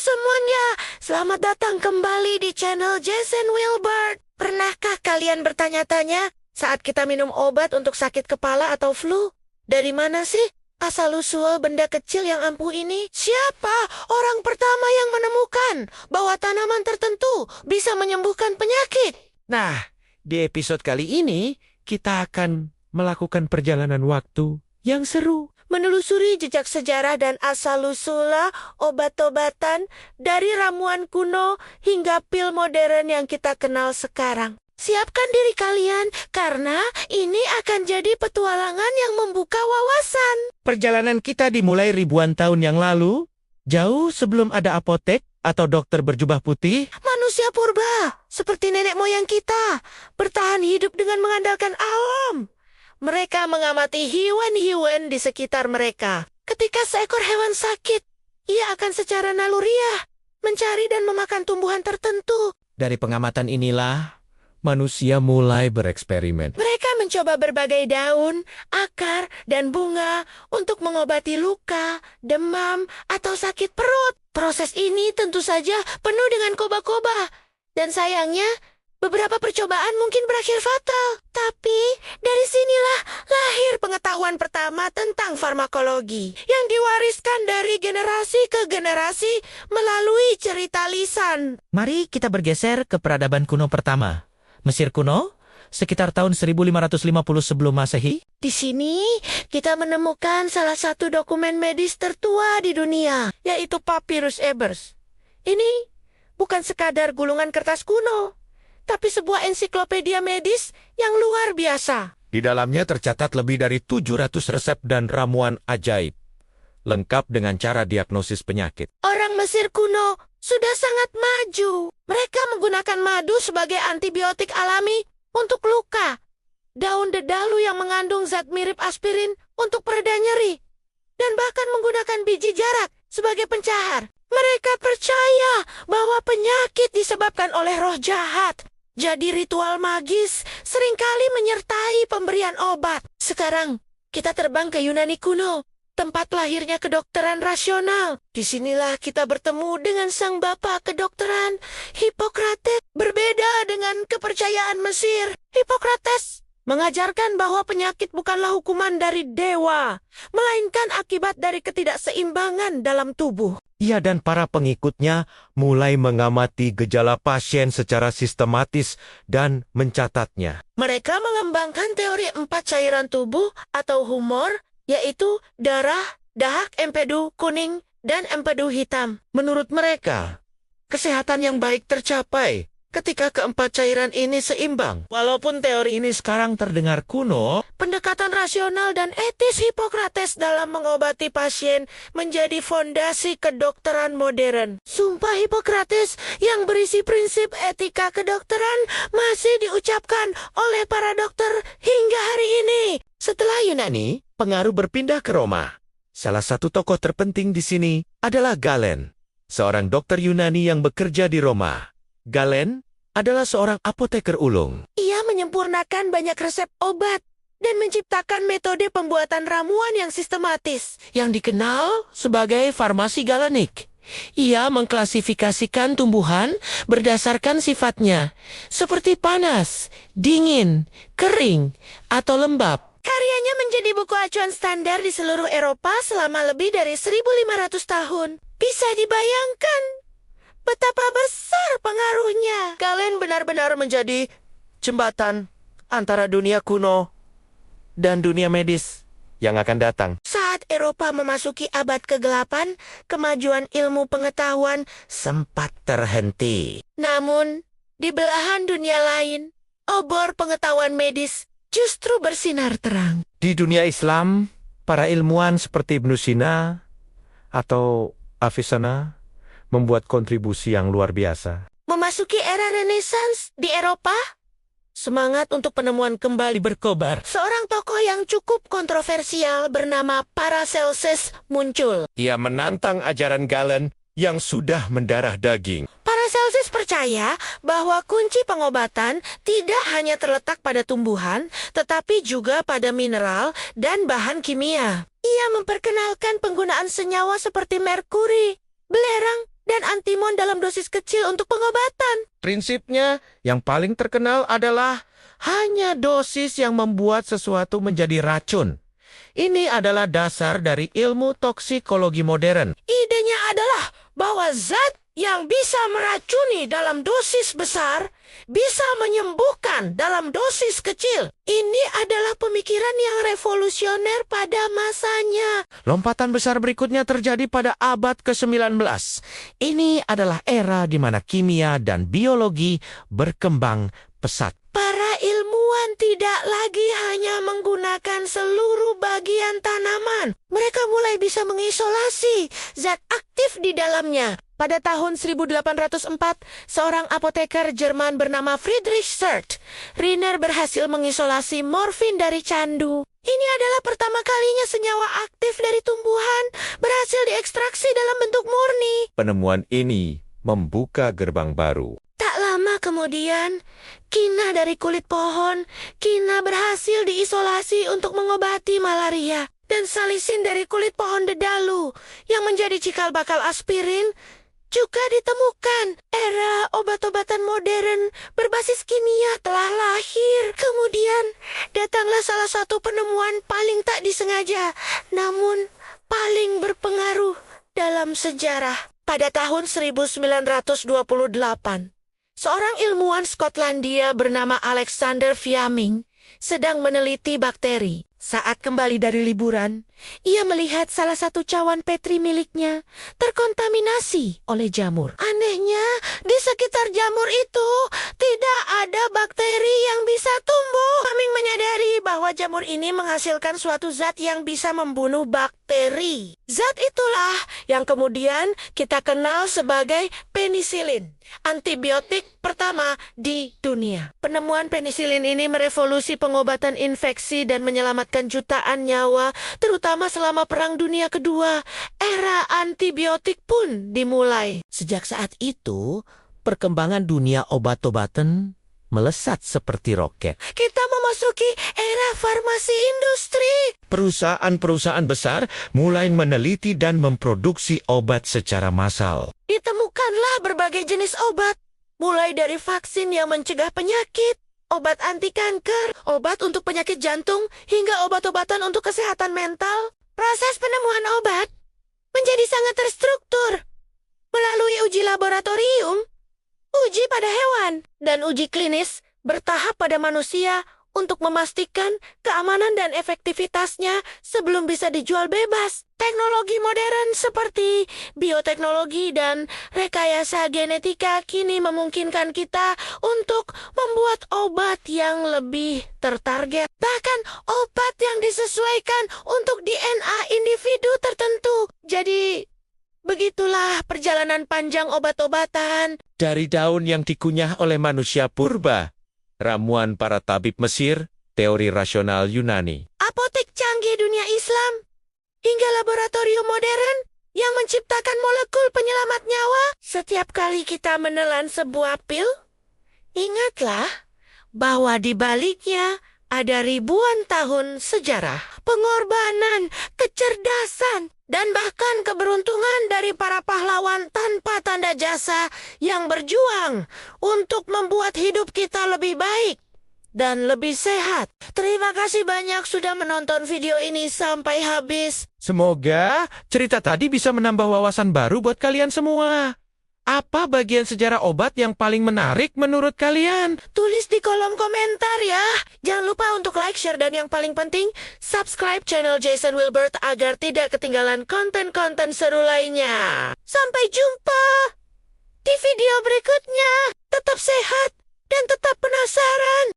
semuanya, selamat datang kembali di channel Jason Wilbert. Pernahkah kalian bertanya-tanya saat kita minum obat untuk sakit kepala atau flu? Dari mana sih asal-usul benda kecil yang ampuh ini? Siapa orang pertama yang menemukan bahwa tanaman tertentu bisa menyembuhkan penyakit? Nah, di episode kali ini kita akan melakukan perjalanan waktu yang seru. Menelusuri jejak sejarah dan asal-usul obat-obatan dari ramuan kuno hingga pil modern yang kita kenal sekarang. Siapkan diri kalian karena ini akan jadi petualangan yang membuka wawasan. Perjalanan kita dimulai ribuan tahun yang lalu, jauh sebelum ada apotek atau dokter berjubah putih. Manusia purba, seperti nenek moyang kita, bertahan hidup dengan mengandalkan alam. Mereka mengamati hewan-hewan di sekitar mereka. Ketika seekor hewan sakit, ia akan secara naluriah mencari dan memakan tumbuhan tertentu. Dari pengamatan inilah, manusia mulai bereksperimen. Mereka mencoba berbagai daun, akar, dan bunga untuk mengobati luka, demam, atau sakit perut. Proses ini tentu saja penuh dengan koba-koba. Dan sayangnya, beberapa percobaan mungkin berakhir fatal. Tapi, dari sinilah lahir pengetahuan pertama tentang farmakologi yang diwariskan dari generasi ke generasi melalui cerita lisan. Mari kita bergeser ke peradaban kuno pertama. Mesir kuno, sekitar tahun 1550 sebelum Masehi. Di sini, kita menemukan salah satu dokumen medis tertua di dunia, yaitu Papyrus Ebers. Ini bukan sekadar gulungan kertas kuno, tapi sebuah ensiklopedia medis yang luar biasa. Di dalamnya tercatat lebih dari 700 resep dan ramuan ajaib, lengkap dengan cara diagnosis penyakit. Orang Mesir kuno sudah sangat maju. Mereka menggunakan madu sebagai antibiotik alami untuk luka, daun dedalu yang mengandung zat mirip aspirin untuk pereda nyeri, dan bahkan menggunakan biji jarak sebagai pencahar. Mereka percaya bahwa penyakit disebabkan oleh roh jahat. Jadi ritual magis seringkali menyertai pemberian obat. Sekarang, kita terbang ke Yunani kuno, tempat lahirnya kedokteran rasional. Disinilah kita bertemu dengan sang bapak kedokteran, Hippocrates. Berbeda dengan kepercayaan Mesir, Hippocrates mengajarkan bahwa penyakit bukanlah hukuman dari dewa, melainkan akibat dari ketidakseimbangan dalam tubuh. Ia dan para pengikutnya mulai mengamati gejala pasien secara sistematis dan mencatatnya. Mereka mengembangkan teori 4 cairan tubuh atau humor, yaitu darah, dahak, empedu kuning, dan empedu hitam. Menurut mereka, kesehatan yang baik tercapai ketika keempat cairan ini seimbang. Walaupun teori ini sekarang terdengar kuno, pendekatan rasional dan etis Hippocrates dalam mengobati pasien menjadi fondasi kedokteran modern. Sumpah Hippocrates yang berisi prinsip etika kedokteran masih diucapkan oleh para dokter hingga hari ini. Setelah Yunani, pengaruh berpindah ke Roma. Salah satu tokoh terpenting di sini adalah Galen, seorang dokter Yunani yang bekerja di Roma. Galen adalah seorang apoteker ulung. Ia menyempurnakan banyak resep obat dan menciptakan metode pembuatan ramuan yang sistematis, yang dikenal sebagai farmasi galenik. Ia mengklasifikasikan tumbuhan berdasarkan sifatnya, seperti panas, dingin, kering, atau lembab. Karyanya menjadi buku acuan standar di seluruh Eropa selama lebih dari 1.500 tahun. Bisa dibayangkan betapa besar pengaruhnya. Galen benar-benar menjadi jembatan antara dunia kuno dan dunia medis yang akan datang. Saat Eropa memasuki abad ke-8, kemajuan ilmu pengetahuan sempat terhenti. Namun, di belahan dunia lain, obor pengetahuan medis justru bersinar terang. Di dunia Islam, para ilmuwan seperti Ibnu Sina atau Avicenna membuat kontribusi yang luar biasa. Memasuki era Renaissance di Eropa, semangat untuk penemuan kembali berkobar. Seorang tokoh yang cukup kontroversial bernama Paracelsus muncul. Ia menantang ajaran Galen yang sudah mendarah daging. Paracelsus percaya bahwa kunci pengobatan tidak hanya terletak pada tumbuhan, tetapi juga pada mineral dan bahan kimia. Ia memperkenalkan penggunaan senyawa seperti merkuri, belerang, dan antimon dalam dosis kecil untuk pengobatan. Prinsipnya yang paling terkenal adalah hanya dosis yang membuat sesuatu menjadi racun. Ini adalah dasar dari ilmu toksikologi modern. Idenya adalah bahwa zat yang bisa meracuni dalam dosis besar bisa menyembuhkan dalam dosis kecil. Ini adalah pemikiran yang revolusioner pada masanya. Lompatan besar berikutnya terjadi pada abad ke-19. Ini adalah era di mana kimia dan biologi berkembang pesat. Para ilmuwan tidak lagi hanya menggunakan seluruh bagian tanaman. Mereka mulai bisa mengisolasi zat aktif di dalamnya. Pada tahun 1804, seorang apoteker Jerman bernama Friedrich Riner berhasil mengisolasi morfin dari candu. Ini adalah pertama kalinya senyawa aktif dari tumbuhan berhasil diekstraksi dalam bentuk murni. Penemuan ini membuka gerbang baru. Tak lama kemudian, kina dari kulit pohon, kina berhasil diisolasi untuk mengobati malaria. Dan salisin dari kulit pohon dedalu, yang menjadi cikal bakal aspirin, juga ditemukan. Era obat-obatan modern berbasis kimia telah lahir. Kemudian, datanglah salah satu penemuan paling tak disengaja, namun paling berpengaruh dalam sejarah. Pada tahun 1928, seorang ilmuwan Skotlandia bernama Alexander Fleming sedang meneliti bakteri. Saat kembali dari liburan, ia melihat salah satu cawan petri miliknya terkontaminasi oleh jamur. Anehnya, di sekitar jamur itu tidak ada bakteri yang bisa tumbuh. Fleming menyadari bahwa jamur ini menghasilkan suatu zat yang bisa membunuh bakteri. Zat itulah yang kemudian kita kenal sebagai penisilin, antibiotik pertama di dunia. Penemuan penisilin ini merevolusi pengobatan infeksi dan menyelamatkan jutaan nyawa, terutama selama Perang Dunia Kedua. Era antibiotik pun dimulai. Sejak saat itu, perkembangan dunia obat-obatan melesat seperti roket. Kita memasuki era farmasi industri. Perusahaan-perusahaan besar mulai meneliti dan memproduksi obat secara massal. Ditemukanlah berbagai jenis obat, mulai dari vaksin yang mencegah penyakit, obat anti kanker, obat untuk penyakit jantung, hingga obat-obatan untuk kesehatan mental. Proses penemuan obat menjadi sangat terstruktur melalui uji laboratorium, uji pada hewan, dan uji klinis bertahap pada manusia untuk memastikan keamanan dan efektivitasnya sebelum bisa dijual bebas. Teknologi modern seperti bioteknologi dan rekayasa genetika kini memungkinkan kita untuk membuat obat yang lebih tertarget. Bahkan obat yang disesuaikan untuk DNA individu tertentu. Jadi, begitulah perjalanan panjang obat-obatan. Dari daun yang dikunyah oleh manusia purba, ramuan para tabib Mesir, teori rasional Yunani, apotek canggih dunia Islam, hingga laboratorium modern yang menciptakan molekul penyelamat nyawa. Setiap kali kita menelan sebuah pil, ingatlah bahwa di baliknya ada ribuan tahun sejarah, pengorbanan, kecerdasan, dan bahkan keberuntungan dari para pahlawan tanpa tanda jasa yang berjuang untuk membuat hidup kita lebih baik dan lebih sehat. Terima kasih banyak sudah menonton video ini sampai habis. Semoga cerita tadi bisa menambah wawasan baru buat kalian semua. Apa bagian sejarah obat yang paling menarik menurut kalian? Tulis di kolom komentar ya. Jangan lupa untuk like, share, dan yang paling penting, subscribe channel Jason Wilbert agar tidak ketinggalan konten-konten seru lainnya. Sampai jumpa di video berikutnya. Tetap sehat dan tetap penasaran.